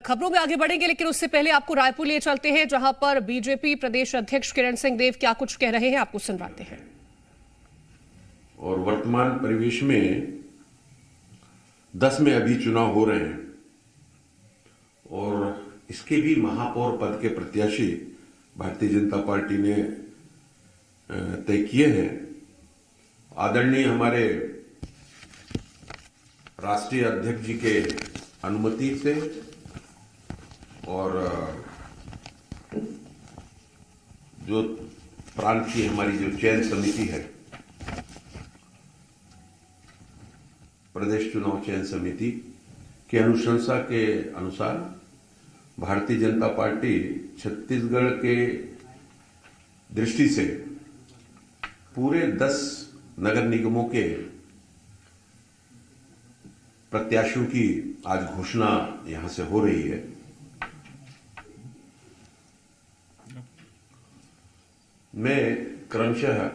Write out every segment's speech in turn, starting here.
खबरों में आगे बढ़ेंगे, लेकिन उससे पहले आपको रायपुर ले चलते हैं, जहां पर बीजेपी प्रदेश अध्यक्ष किरण सिंह देव क्या कुछ कह रहे हैं, आपको सुनवाते हैं। और वर्तमान परिवेश में 10 में अभी चुनाव हो रहे हैं और इसके भी महापौर पद के प्रत्याशी भारतीय जनता पार्टी ने तय किए हैं। आदरणीय हमारे राष्ट्रीय अध्यक्ष जी के अनुमति से और जो प्रांत की हमारी जो चयन समिति है, प्रदेश चुनाव चयन समिति के अनुशंसा के अनुसार भारतीय जनता पार्टी छत्तीसगढ़ के दृष्टि से पूरे 10 नगर निगमों के प्रत्याशियों की आज घोषणा यहां से हो रही है। मैं क्रमशः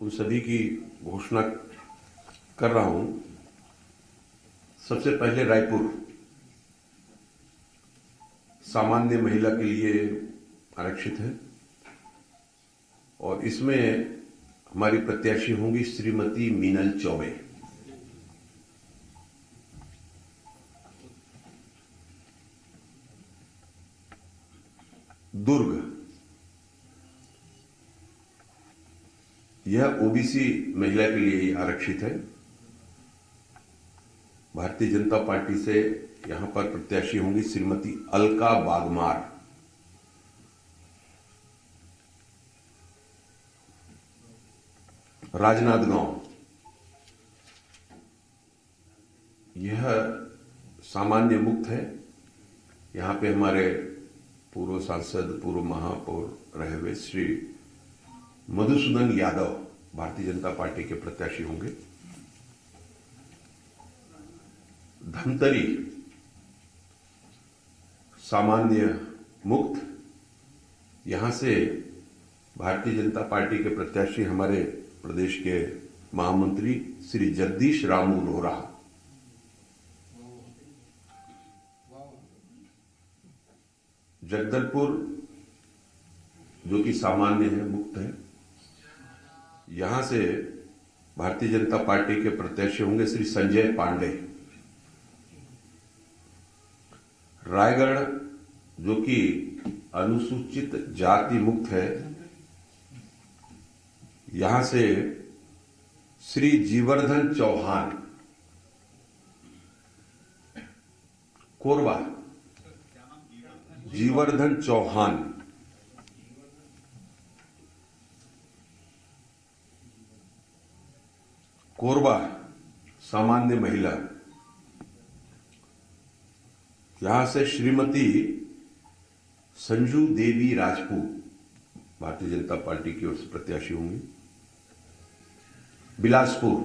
उन सभी की घोषणा कर रहा हूं। सबसे पहले रायपुर सामान्य महिला के लिए आरक्षित है और इसमें हमारी प्रत्याशी होंगी श्रीमती मीनल चौबे। दुर्ग यह ओबीसी महिला के लिए आरक्षित है। भारतीय जनता पार्टी से यहां पर प्रत्याशी होंगी श्रीमती अलका बागमार। राजनांदगांव यह सामान्य मुक्त है। यहां पे हमारे पूर्व सांसद, पूर्व महापौर रहे हुए श्री मधुसूदन यादव भारतीय जनता पार्टी के प्रत्याशी होंगे। धमतरी सामान्य मुक्त, यहां से भारतीय जनता पार्टी के प्रत्याशी हमारे प्रदेश के महामंत्री श्री जगदीश रामू रोहरा। जगदलपुर जो कि सामान्य है, मुक्त है, यहां से भारतीय जनता पार्टी के प्रत्याशी होंगे श्री संजय पांडे। रायगढ़ जो कि अनुसूचित जाति मुक्त है, यहां से श्री जीवर्धन चौहान। कोरबा जीवर्धन चौहान। कोरबा सामान्य महिला, यहां से श्रीमती संजू देवी राजपूत भारतीय जनता पार्टी की ओर से प्रत्याशी होंगी। बिलासपुर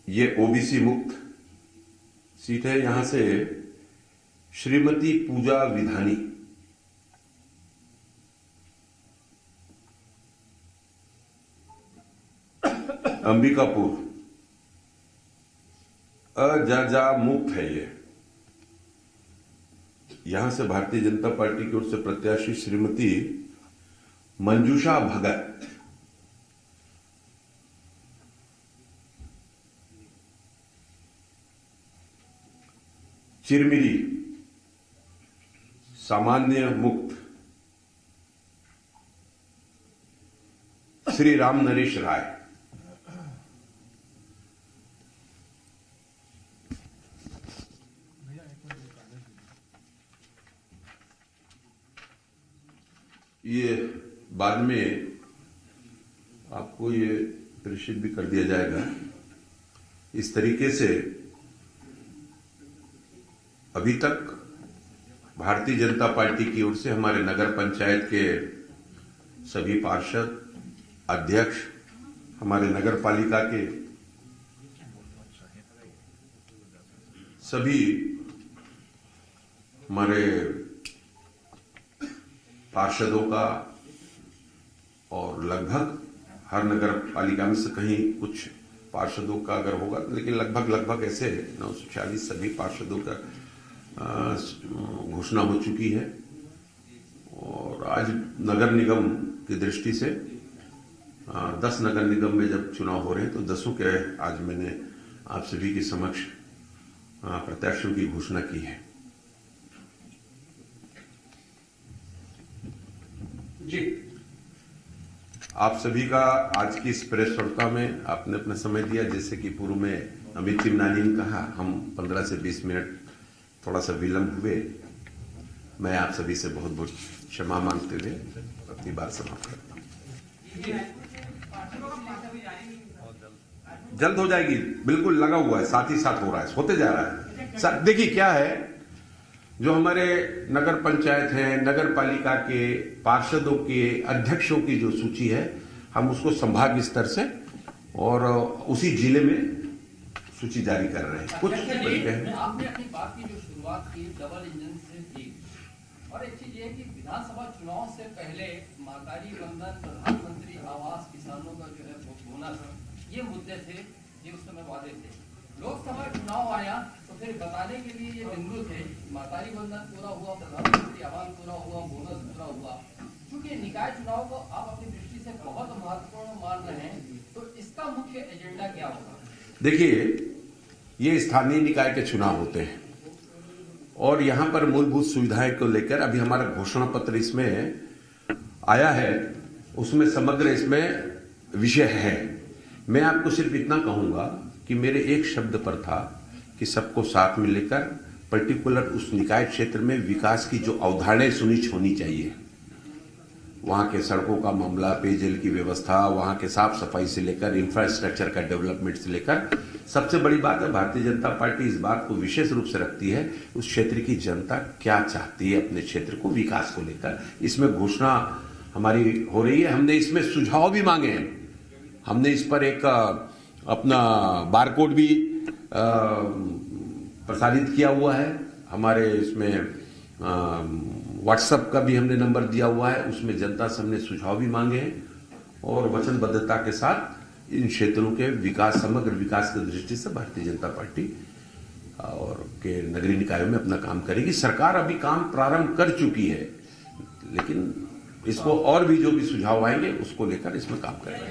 ये ओबीसी मुक्त सीट है, यहां से श्रीमती पूजा विधानी। अंबिकापुर अजाजा मुक्त है ये, यहां से भारतीय जनता पार्टी की ओर से प्रत्याशी श्रीमती मंजूषा भगत। चिरमिरी सामान्य मुक्त श्री राम नरेश राय। ये बाद में आपको ये प्रेषित भी कर दिया जाएगा। इस तरीके से अभी तक भारतीय जनता पार्टी की ओर से हमारे नगर पंचायत के सभी पार्षद, अध्यक्ष, हमारे नगर पालिका के सभी हमारे पार्षदों का और लगभग हर नगर पालिका में से कहीं कुछ पार्षदों का अगर होगा, लेकिन लगभग ऐसे 946 सभी पार्षदों का घोषणा हो चुकी है। और आज नगर निगम की दृष्टि से 10 नगर निगम में जब चुनाव हो रहे हैं तो 10 के आज मैंने आप सभी के समक्ष प्रत्याशियों की घोषणा की है। जी, आप सभी का आज की इस प्रेस वार्ता में आपने अपना समय दिया। जैसे कि पूर्व में अमित चिमनानी ने कहा, हम 15 से 20 मिनट थोड़ा सा विलंब हुए। मैं आप सभी से बहुत बहुत क्षमा मांगते हुए अपनी बात समाप्त करता हूँ। जल्द हो जाएगी, बिल्कुल लगा हुआ है, साथ ही साथ हो रहा है, होते जा रहा है। देखिए क्या है, जो हमारे नगर पंचायत है, नगर पालिका के पार्षदों के अध्यक्षों की जो सूची है, हम उसको संभाग स्तर से और उसी जिले में सूची जारी कर रहे हैं। कुछ आपने अपनी बात की जो शुरुआत की डबल इंजन से की, और एक चीज ये कि विधानसभा चुनाव से पहले महतारी वंदन, प्रधानमंत्री आवास, किसानों का जो है बोनस, ये मुद्दे थे, ये उस समय वादे थे। लोकसभा चुनाव आया तो फिर बताने के लिए ये बिंदु थे, महतारी वंदन पूरा हुआ, प्रधानमंत्री आवास पूरा हुआ, बोनस पूरा हुआ। क्योंकि निकाय चुनाव को आप अपनी दृष्टि से बहुत महत्वपूर्ण मान रहे हैं, तो इसका मुख्य एजेंडा क्या होगा? देखिए, ये स्थानीय निकाय के चुनाव होते हैं और यहाँ पर मूलभूत सुविधाएं को लेकर अभी हमारा घोषणा पत्र इसमें आया है, उसमें समग्र इसमें विषय है। मैं आपको सिर्फ इतना कहूंगा कि मेरे एक शब्द पर था कि सबको साथ में लेकर पर्टिकुलर उस निकाय क्षेत्र में विकास की जो अवधारणाएं सुनिश्चित होनी चाहिए, वहां के सड़कों का मामला, पेयजल की व्यवस्था, वहां के साफ सफाई से लेकर इंफ्रास्ट्रक्चर का डेवलपमेंट से लेकर, सबसे बड़ी बात है भारतीय जनता पार्टी इस बात को विशेष रूप से रखती है, उस क्षेत्र की जनता क्या चाहती है अपने क्षेत्र को विकास को लेकर। इसमें घोषणा हमारी हो रही है। हमने इसमें सुझाव भी मांगे हैं, हमने इस पर एक अपना बारकोड भी प्रसारित किया हुआ है। हमारे इसमें व्हाट्सएप का भी हमने नंबर दिया हुआ है, उसमें जनता से हमने सुझाव भी मांगे हैं और वचनबद्धता के साथ इन क्षेत्रों के विकास, समग्र विकास की दृष्टि से भारतीय जनता पार्टी और के नगरीय निकायों में अपना काम करेगी। सरकार अभी काम प्रारंभ कर चुकी है, लेकिन इसको और भी जो भी सुझाव आएंगे उसको लेकर इसमें काम करेंगे।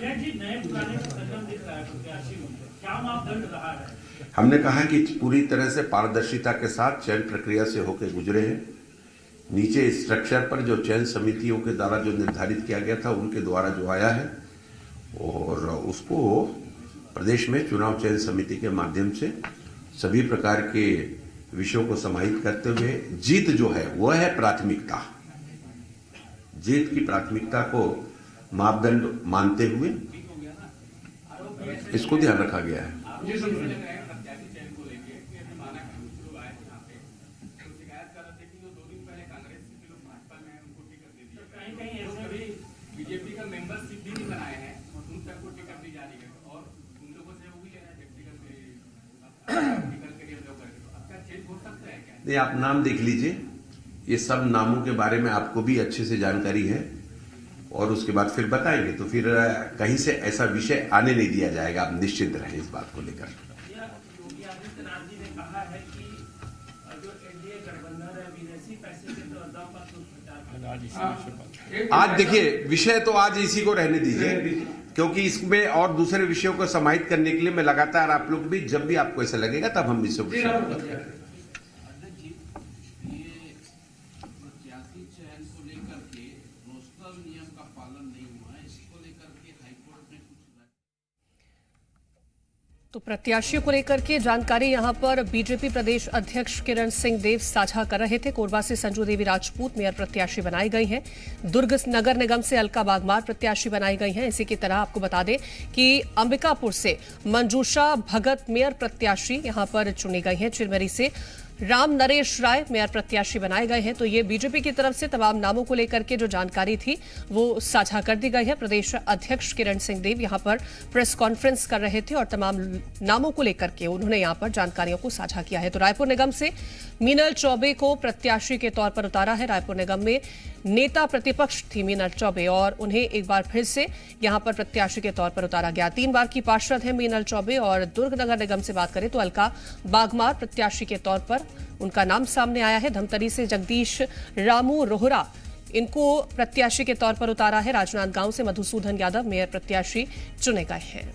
हमने कहा कि पूरी तरह से पारदर्शिता के साथ चयन प्रक्रिया से होकर गुजरे हैं। नीचे स्ट्रक्चर पर जो चयन समितियों के द्वारा जो निर्धारित किया गया था, उनके द्वारा जो आया है, और उसको प्रदेश में चुनाव चयन समिति के माध्यम से सभी प्रकार के विषयों को समाहित करते हुए जीत जो है वह है प्राथमिकता। जीत की प्राथमिकता को मापदंड मानते हुए इसको ध्यान रखा गया है। बीजेपी का मेंबरशिप भी नहीं बनाए हैं, उन सबको टिकट दी जा रही है और उन लोगों से वो भी लेना व्यक्तिगत के लिए लोग करके, तो आपका चेंज हो सकता है क्या? नहीं, आप नाम देख लीजिए, ये सब नामों के बारे में आपको भी अच्छे से जानकारी है और उसके बाद फिर बताएंगे, तो फिर कहीं से ऐसा विषय आने नहीं दिया जाएगा। आप निश्चित रहें इस बात को लेकर। योगी आदित्यनाथ जी ने कहा है कि जो एनडीए गठबंधन है विदेशी पैसे के दम पर प्रचार। आज देखिए, विषय तो आज इसी को रहने दीजिए, क्योंकि इसमें और दूसरे विषयों को समाहित करने के लिए मैं लगातार आप लोग भी जब भी आपको ऐसा लगेगा तब हम इस विषय तो प्रत्याशियों को लेकर के जानकारी यहां पर बीजेपी प्रदेश अध्यक्ष किरण सिंह देव साझा कर रहे थे। कोरबा से संजू देवी राजपूत मेयर प्रत्याशी बनाई गई हैं। दुर्ग नगर निगम से अलका बागमार प्रत्याशी बनाई गई हैं। इसी की तरह आपको बता दें कि अंबिकापुर से मंजूषा भगत मेयर प्रत्याशी यहां पर चुनी गई हैं। चिरमिरी से राम नरेश राय मेयर प्रत्याशी बनाए गए हैं। तो ये बीजेपी की तरफ से तमाम नामों को लेकर के जो जानकारी थी वो साझा कर दी गई है। प्रदेश अध्यक्ष किरण सिंह देव यहां पर प्रेस कॉन्फ्रेंस कर रहे थे और तमाम नामों को लेकर के उन्होंने यहां पर जानकारियों को साझा किया है। तो रायपुर निगम से मीनल चौबे को प्रत्याशी के तौर पर उतारा है। रायपुर निगम में नेता प्रतिपक्ष थी मीनल चौबे और उन्हें एक बार फिर से यहां पर प्रत्याशी के तौर पर उतारा गया। 3 बार की पार्षद है मीनल चौबे और दुर्ग नगर निगम से बात करें तो अलका बागमार प्रत्याशी के तौर पर उनका नाम सामने आया है। धमतरी से जगदीश रामू रोहरा इनको प्रत्याशी के तौर पर उतारा है। राजनांदगांव से मधुसूदन यादव मेयर प्रत्याशी चुने गए हैं।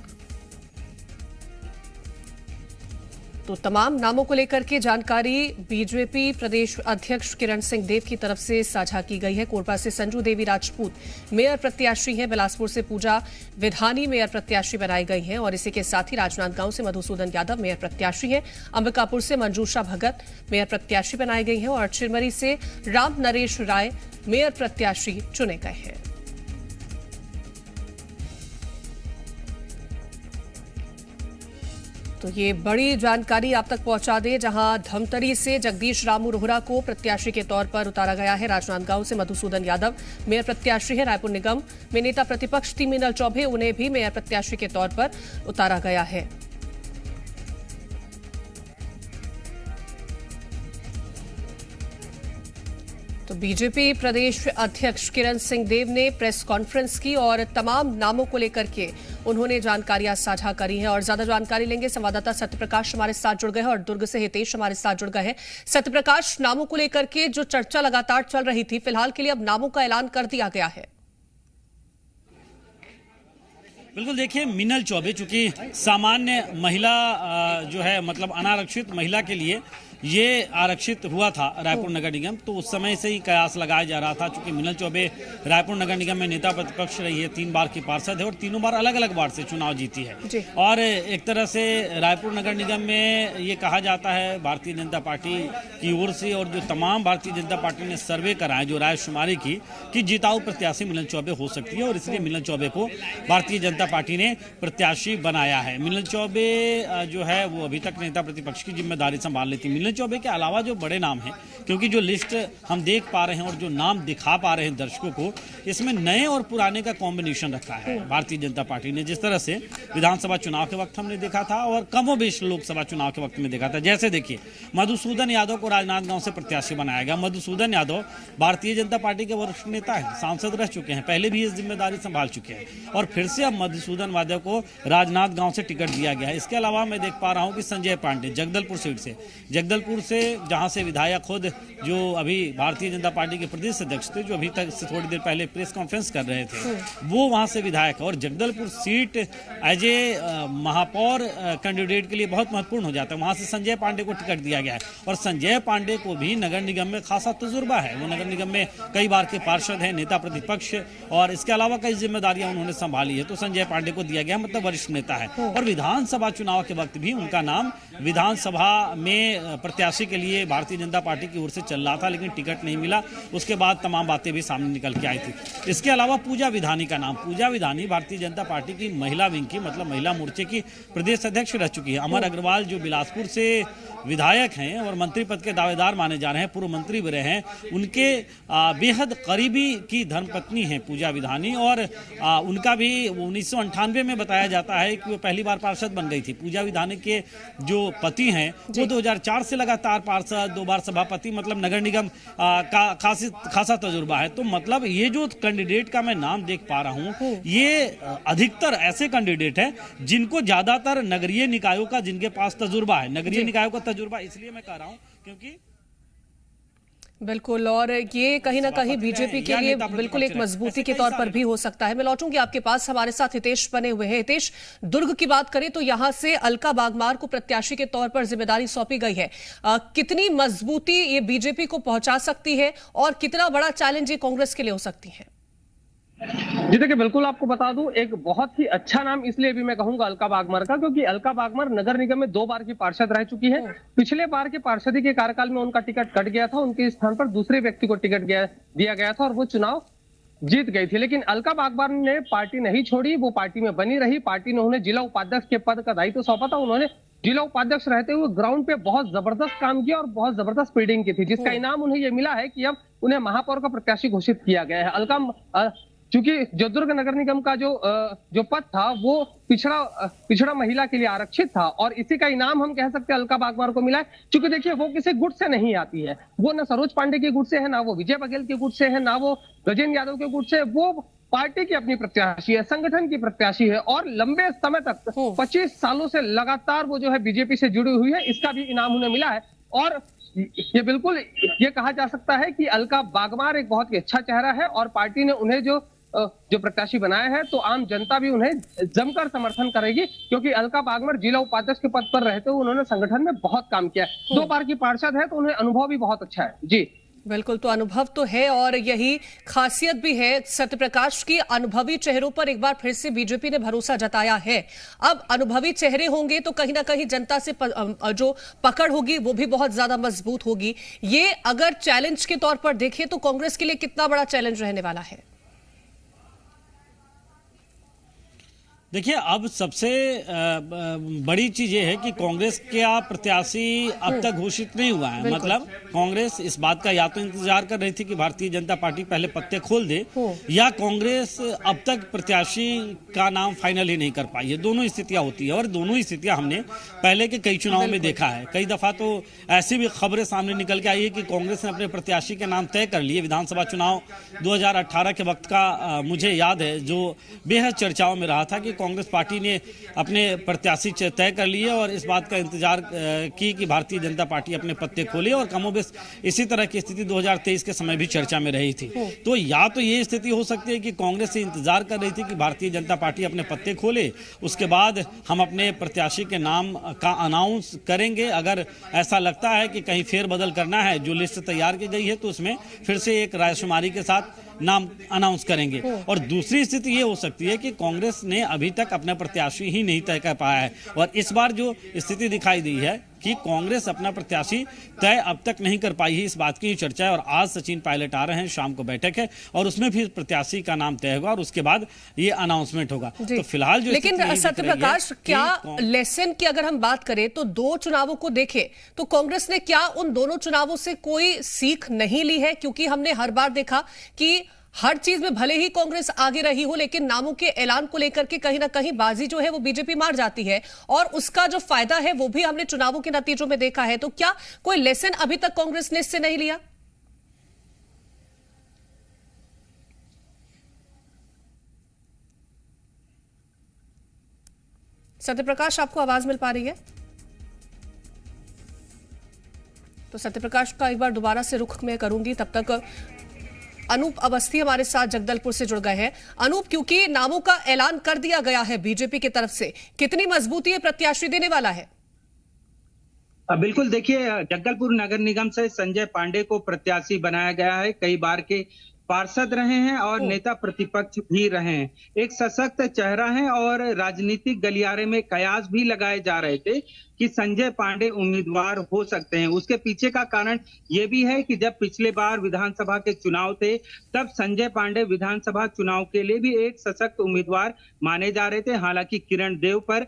तो तमाम नामों को लेकर के जानकारी बीजेपी प्रदेश अध्यक्ष किरण सिंह देव की तरफ से साझा की गई है। कोरबा से संजू देवी राजपूत मेयर प्रत्याशी हैं। बिलासपुर से पूजा विधानी मेयर प्रत्याशी बनाई गई हैं और इसी के साथ ही राजनांदगांव से मधुसूदन यादव मेयर प्रत्याशी हैं। अंबिकापुर से मंजूषा भगत मेयर प्रत्याशी बनाई गई हैं और चिरमरी से राम नरेश राय मेयर प्रत्याशी चुने गए हैं। तो ये बड़ी जानकारी आप तक पहुंचा दें, जहां धमतरी से जगदीश रामू रोहरा को प्रत्याशी के तौर पर उतारा गया है। राजनांदगांव से मधुसूदन यादव मेयर प्रत्याशी है। रायपुर निगम में नेता प्रतिपक्ष थी मीनल चौबे, उन्हें भी मेयर प्रत्याशी के तौर पर उतारा गया है। तो बीजेपी प्रदेश अध्यक्ष किरण सिंह देव ने प्रेस कॉन्फ्रेंस की और तमाम नामों को लेकर के उन्होंने जानकारियां साझा करी हैं और ज्यादा जानकारी लेंगे। संवाददाता सत्यप्रकाश हमारे साथ जुड़ गए हैं और दुर्ग से हितेश हमारे साथ जुड़ गए हैं। सत्यप्रकाश, नामों को लेकर के जो चर्चा लगातार चल रही थी, फिलहाल के लिए अब नामों का ऐलान कर दिया गया है। बिल्कुल, देखिए मीनल चौबे चूंकि सामान्य महिला जो है मतलब अनारक्षित महिला के लिए ये आरक्षित हुआ था रायपुर नगर निगम, तो उस समय से ही कयास लगाया जा रहा था। चूंकि मीनल चौबे रायपुर नगर निगम में नेता प्रतिपक्ष रही है, 3 बार की पार्षद है और तीनों बार अलग अलग वार्ड से चुनाव जीती है। और एक तरह से रायपुर नगर निगम में ये कहा जाता है भारतीय जनता पार्टी की ओर से और जो तमाम भारतीय जनता पार्टी ने सर्वे कराए, जो रायशुमारी की कि जिताऊ प्रत्याशी मीनल चौबे हो सकती है और इसलिए मीनल चौबे को भारतीय जनता पार्टी ने प्रत्याशी बनाया है। मीनल चौबे जो है वो अभी तक नेता प्रतिपक्ष की जिम्मेदारी संभाल लेती। मीनल चौबे के अलावा जो बड़े नाम हैं, क्योंकि जो लिस्ट हम देख पा रहे हैं और जो नाम दिखा पा रहे हैं दर्शकों को, इसमें नए और पुराने का कॉम्बिनेशन रखा है भारतीय जनता पार्टी ने। जिस तरह से विधानसभा चुनाव के वक्त हमने देखा था और कमोबेश लोकसभा चुनाव के वक्त में देखा था। जैसे देखिए मधुसूदन यादव को राजनांदगांव से प्रत्याशी बनाया गया। मधुसूदन यादव भारतीय जनता पार्टी के वरिष्ठ नेता हैं, सांसद रह चुके हैं, पहले भी इस जिम्मेदारी संभाल चुके हैं और फिर से अब मधुसूदन यादव को राजनांदगांव से टिकट दिया गया है। इसके अलावा मैं देख पा रहा हूं कि संजय पांडे जगदलपुर सीट से, जगदलपुर से जहां से विधायक खुद जो अभी भारतीय जनता पार्टी के प्रदेश अध्यक्ष थे, जो अभी तक से थोड़ी देर पहले प्रेस कॉन्फ्रेंस कर रहे थे, वो वहां से विधायक और जगदलपुर सीट एज ए महापौर कैंडिडेट के लिए बहुत महत्वपूर्ण हो जाता है। वहां से संजय पांडे को टिकट दिया गया है और संजय पांडे को भी नगर निगम में खासा तजुर्बा है। वो नगर निगम में कई बार के पार्षद हैं, नेता प्रतिपक्ष और इसके अलावा कई जिम्मेदारियां उन्होंने संभाली है, तो संजय पांडे को दिया गया, मतलब वरिष्ठ नेता है। और विधानसभा चुनाव के वक्त भी उनका नाम विधानसभा में प्रत्याशी के लिए भारतीय जनता पार्टी की ओर से चल रहा था, लेकिन टिकट नहीं मिला। उसके बाद तमाम बातें भी सामने निकल के आई थी। इसके अलावा पूजा विधानी का नाम, पूजा विधानी भारतीय जनता पार्टी की महिला विंग की मतलब महिला मोर्चे की प्रदेश अध्यक्ष रह चुकी है। अमर अग्रवाल जो बिलासपुर से विधायक हैं और मंत्री पद के दावेदार माने जा रहे हैं, पूर्व मंत्री भी रहे हैं, उनके बेहद करीबी की धर्मपत्नी है पूजा विधानी और उनका भी 1998 में बताया जाता है कि वो पहली बार पार्षद बन गई थी। पूजा विधानी के जो पति हैं वो 2004 से लगातार पार्षद, 2 बार सभापति, मतलब नगर निगम का खासा तजुर्बा है। तो मतलब ये जो कैंडिडेट का मैं नाम देख पा रहा हूँ, ये अधिकतर ऐसे कैंडिडेट हैं जिनको ज्यादातर नगरीय निकायों का जिनके पास तजुर्बा है। नगरीय निकायों का तजुर्बा इसलिए मैं कह रहा हूँ क्योंकि बिल्कुल, और ये कहीं ना कहीं बीजेपी के लिए बिल्कुल एक मजबूती के तौर पर भी हो सकता है। मैं लौटूंगी आपके पास, हमारे साथ हितेश बने हुए हैं। हितेश, दुर्ग की बात करें तो यहां से अलका बागमार को प्रत्याशी के तौर पर जिम्मेदारी सौंपी गई है। कितनी मजबूती ये बीजेपी को पहुंचा सकती है और कितना बड़ा चैलेंज ये कांग्रेस के लिए हो सकती है? जी देखिए, बिल्कुल आपको बता दूं, एक बहुत ही अच्छा नाम इसलिए भी मैं कहूंगा अलका बागमार का, क्योंकि अलका बागमार नगर निगम में 2 बार की पार्षद रह चुकी है। पिछले बार के पार्षदी के कार्यकाल में उनका टिकट कट गया था, उनके स्थान पर दूसरे व्यक्ति को टिकट दिया गया था और वो चुनाव जीत गई थी। लेकिन अलका बागमार ने पार्टी नहीं छोड़ी, वो पार्टी में बनी रही। पार्टी ने उन्हें जिला उपाध्यक्ष के पद का दायित्व सौंपा था। उन्होंने जिला उपाध्यक्ष रहते हुए ग्राउंड पे बहुत जबरदस्त काम किया और बहुत जबरदस्त फील्डिंग की थी, जिसका इनाम उन्हें ये मिला है कि अब उन्हें महापौर का प्रत्याशी घोषित किया गया है। क्योंकि जो दुर्ग नगर निगम का जो पद था वो पिछड़ा महिला के लिए आरक्षित था, और इसी का इनाम हम कह सकते हैं अलका बागमार को मिला है। क्योंकि देखिए वो किसी गुट से नहीं आती है, वो न सरोज पांडे के गुट से है, ना वो विजय बघेल के गुट से है, ना वो गजेंद्र यादव के गुट से। वो पार्टी की अपनी प्रत्याशी है, संगठन की प्रत्याशी है, और लंबे समय तक 25 सालों से लगातार वो जो है बीजेपी से जुड़ी हुई है। इसका भी इनाम उन्हें मिला है, और ये बिल्कुल ये कहा जा सकता है कि अलका बागमार एक बहुत ही अच्छा चेहरा है, और पार्टी ने उन्हें जो प्रत्याशी बनाया है, तो आम जनता भी उन्हें जमकर समर्थन करेगी। क्योंकि अलका बागमार जिला उपाध्यक्ष के पद पर रहते हुए उन्होंने संगठन में बहुत काम किया है, 2 बार की पार्षद है, तो उन्हें अनुभव भी बहुत अच्छा है। जी बिल्कुल, तो अनुभव तो है, और यही खासियत भी है सत्यप्रकाश की। अनुभवी चेहरों पर एक बार फिर से बीजेपी ने भरोसा जताया है। अब अनुभवी चेहरे होंगे तो कहीं ना कहीं जनता से जो पकड़ होगी वो भी बहुत ज्यादा मजबूत होगी। ये अगर चैलेंज के तौर पर देखें तो कांग्रेस के लिए कितना बड़ा चैलेंज रहने वाला है? देखिए, अब सबसे बड़ी चीज ये है कि कांग्रेस का प्रत्याशी अब तक घोषित नहीं हुआ है। मतलब कांग्रेस इस बात का या तो इंतजार कर रही थी कि भारतीय जनता पार्टी पहले पत्ते खोल दे, या कांग्रेस अब तक प्रत्याशी का नाम फाइनल ही नहीं कर पाई है। दोनों स्थितियां होती है, और दोनों स्थितियां हमने पहले के कई चुनाव में देखा है। कई दफा तो ऐसी भी खबरें सामने निकल के आई है कि कांग्रेस ने अपने प्रत्याशी के नाम तय कर लिए। विधानसभा चुनाव 2018 के वक्त का मुझे याद है, जो बेहद चर्चाओं में रहा था कि कांग्रेस पार्टी ने अपने प्रत्याशी तय कर लिए और इस बात का इंतजार की कि भारतीय जनता पार्टी अपने पत्ते खोले, और कमोबेश इसी तरह की स्थिति 2023 के समय भी चर्चा में रही थी। तो या तो ये स्थिति हो सकती है कि कांग्रेस से इंतजार कर रही थी कि भारतीय जनता पार्टी अपने पत्ते खोले, उसके बाद हम अपने प्रत्याशी के नाम का अनाउंस करेंगे। अगर ऐसा लगता है कि कहीं फेरबदल करना है, जो लिस्ट तैयार की गई है, तो उसमें फिर से एक रायशुमारी के साथ नाम अनाउंस करेंगे। और दूसरी स्थिति ये हो सकती है कि कांग्रेस ने अभी तक अपना प्रत्याशी ही नहीं तय कर पाया है, और इस बार जो स्थिति दिखाई दी है कि कांग्रेस अपना प्रत्याशी तय अब तक नहीं कर पाई है, इस बात की चर्चा है। और आज सचिन पायलट आ रहे हैं, शाम को बैठक है, और उसमें फिर प्रत्याशी का नाम तय होगा, और उसके बाद ये अनाउंसमेंट होगा। तो फिलहाल जो लेकिन सत्यप्रकाश, क्या लेसन की अगर हम बात करें तो 2 चुनावों को देखें तो कांग्रेस ने क्या उन दोनों चुनावों से कोई सीख नहीं ली है? क्योंकि हमने हर बार देखा कि हर चीज में भले ही कांग्रेस आगे रही हो, लेकिन नामों के ऐलान को लेकर के कहीं ना कहीं बाजी जो है वो बीजेपी मार जाती है, और उसका जो फायदा है वो भी हमने चुनावों के नतीजों में देखा है। तो क्या कोई लेसन अभी तक कांग्रेस ने इससे नहीं लिया? सत्यप्रकाश, आपको आवाज मिल पा रही है? तो सत्यप्रकाश का एक बार दोबारा से रुख मैं करूंगी, तब तक अनूप अवस्थी हमारे साथ जगदलपुर से जुड़ गए हैं। अनूप, क्योंकि नामों का ऐलान कर दिया गया है बीजेपी की तरफ से, कितनी मजबूती ये प्रत्याशी देने वाला है? बिल्कुल, देखिए, जगदलपुर नगर निगम से संजय पांडे को प्रत्याशी बनाया गया है। कई बार के पार्षद रहे हैं और नेता प्रतिपक्ष भी रहे हैं। एक सशक्त चेहरा है, और राजनीतिक गलियारे में कयास भी लगाए जा रहे थे कि संजय पांडे उम्मीदवार हो सकते हैं। उसके पीछे का कारण ये भी है कि जब पिछले बार विधानसभा के चुनाव थे, तब संजय पांडे विधानसभा चुनाव के लिए भी एक सशक्त उम्मीदवार माने जा रहे थे। हालांकि किरण देव पर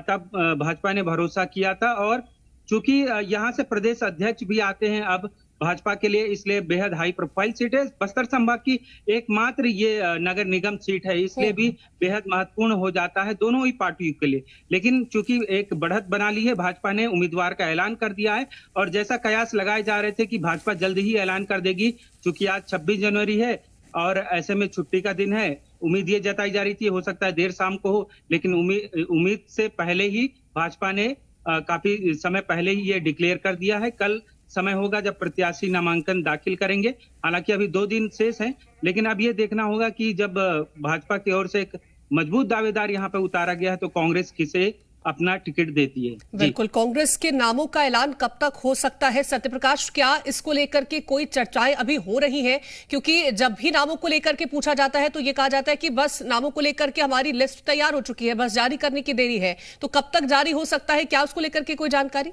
तब भाजपा ने भरोसा किया था, और चूंकि यहाँ से प्रदेश अध्यक्ष भी आते हैं अब भाजपा के लिए, इसलिए बेहद हाई प्रोफाइल सीट है। बस्तर संभाग की एकमात्र ये नगर निगम सीट है, इसलिए भी बेहद महत्वपूर्ण हो जाता है दोनों ही पार्टियों के लिए। लेकिन चूंकि एक बढ़त बना ली है, भाजपा ने उम्मीदवार का ऐलान कर दिया है, और जैसा कयास लगाए जा रहे थे कि भाजपा जल्द ही ऐलान कर देगी, चूंकि आज 26 जनवरी है और ऐसे में छुट्टी का दिन है। उम्मीद ये जताई जा रही थी हो सकता है देर शाम को हो, लेकिन उम्मीद से पहले ही भाजपा ने काफी समय पहले ही ये डिक्लेयर कर दिया है। कल समय होगा जब प्रत्याशी नामांकन दाखिल करेंगे। हालांकि अभी 2 दिन शेष हैं, लेकिन अब ये देखना होगा कि जब भाजपा की ओर से एक मजबूत दावेदार यहाँ पे उतारा गया है, तो कांग्रेस किसे अपना टिकट देती है। बिल्कुल, कांग्रेस के नामों का ऐलान कब तक हो सकता है? सत्यप्रकाश, क्या इसको लेकर के कोई चर्चाएं अभी हो रही हैं? क्योंकि जब भी नामों को लेकर के पूछा जाता है तो ये कहा जाता है कि बस नामों को लेकर के हमारी लिस्ट तैयार हो चुकी है, बस जारी करने की देरी है। तो कब तक जारी हो सकता है, क्या उसको लेकर के कोई जानकारी?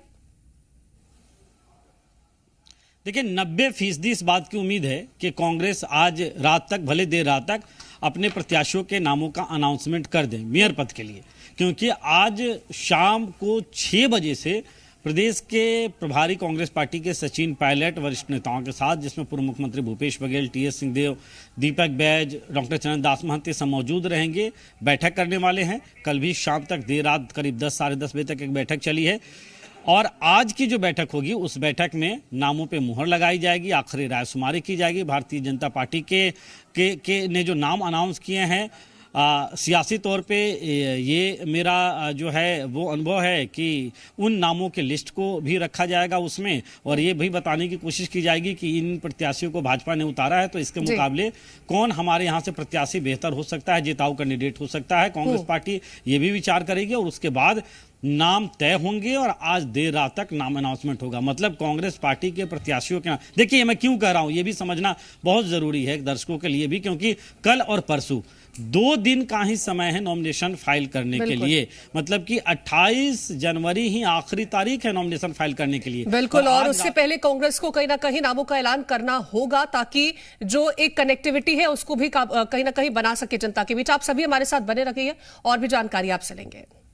देखिए, 90% इस बात की उम्मीद है कि कांग्रेस आज रात तक, भले देर रात तक, अपने प्रत्याशियों के नामों का अनाउंसमेंट कर दें मेयर पद के लिए, क्योंकि आज शाम को 6 बजे से प्रदेश के प्रभारी कांग्रेस पार्टी के सचिन पायलट वरिष्ठ नेताओं के साथ, जिसमें पूर्व मुख्यमंत्री भूपेश बघेल, टीएस सिंहदेव, दीपक बैज, डॉक्टर चरण दास महंत ये सब मौजूद रहेंगे, बैठक करने वाले हैं। कल भी शाम तक देर रात करीब 10 साढ़े 10 बजे तक एक बैठक चली है और आज की जो बैठक होगी उस बैठक में नामों पे मुहर लगाई जाएगी, आखिरी रायशुमारी की जाएगी। भारतीय जनता पार्टी के ने जो नाम अनाउंस किए हैं, सियासी तौर पे ये मेरा जो है वो अनुभव है कि उन नामों के लिस्ट को भी रखा जाएगा उसमें, और ये भी बताने की कोशिश की जाएगी कि इन प्रत्याशियों को भाजपा ने उतारा है तो इसके मुकाबले कौन हमारे यहाँ से प्रत्याशी बेहतर हो सकता है, जिताऊ कैंडिडेट हो सकता है। कांग्रेस पार्टी ये भी विचार करेगी और उसके बाद नाम तय होंगे और आज देर रात तक नाम अनाउंसमेंट होगा। मतलब कांग्रेस पार्टी के प्रत्याशियों के नाम, देखिए मैं क्यों कह रहा हूं, ये भी समझना बहुत जरूरी है दर्शकों के लिए भी, क्योंकि कल और परसों 2 दिन का ही समय है नॉमिनेशन फाइल करने के लिए। मतलब कि 28 जनवरी ही आखिरी तारीख है नॉमिनेशन फाइल करने के लिए। बिल्कुल, और उससे पहले कांग्रेस को कहीं ना कहीं नामों का ऐलान करना होगा ताकि जो एक कनेक्टिविटी है उसको भी कहीं ना कहीं बना सके जनता के बीच। आप सभी हमारे साथ बने रहिए और भी जानकारी आपसे लेंगे।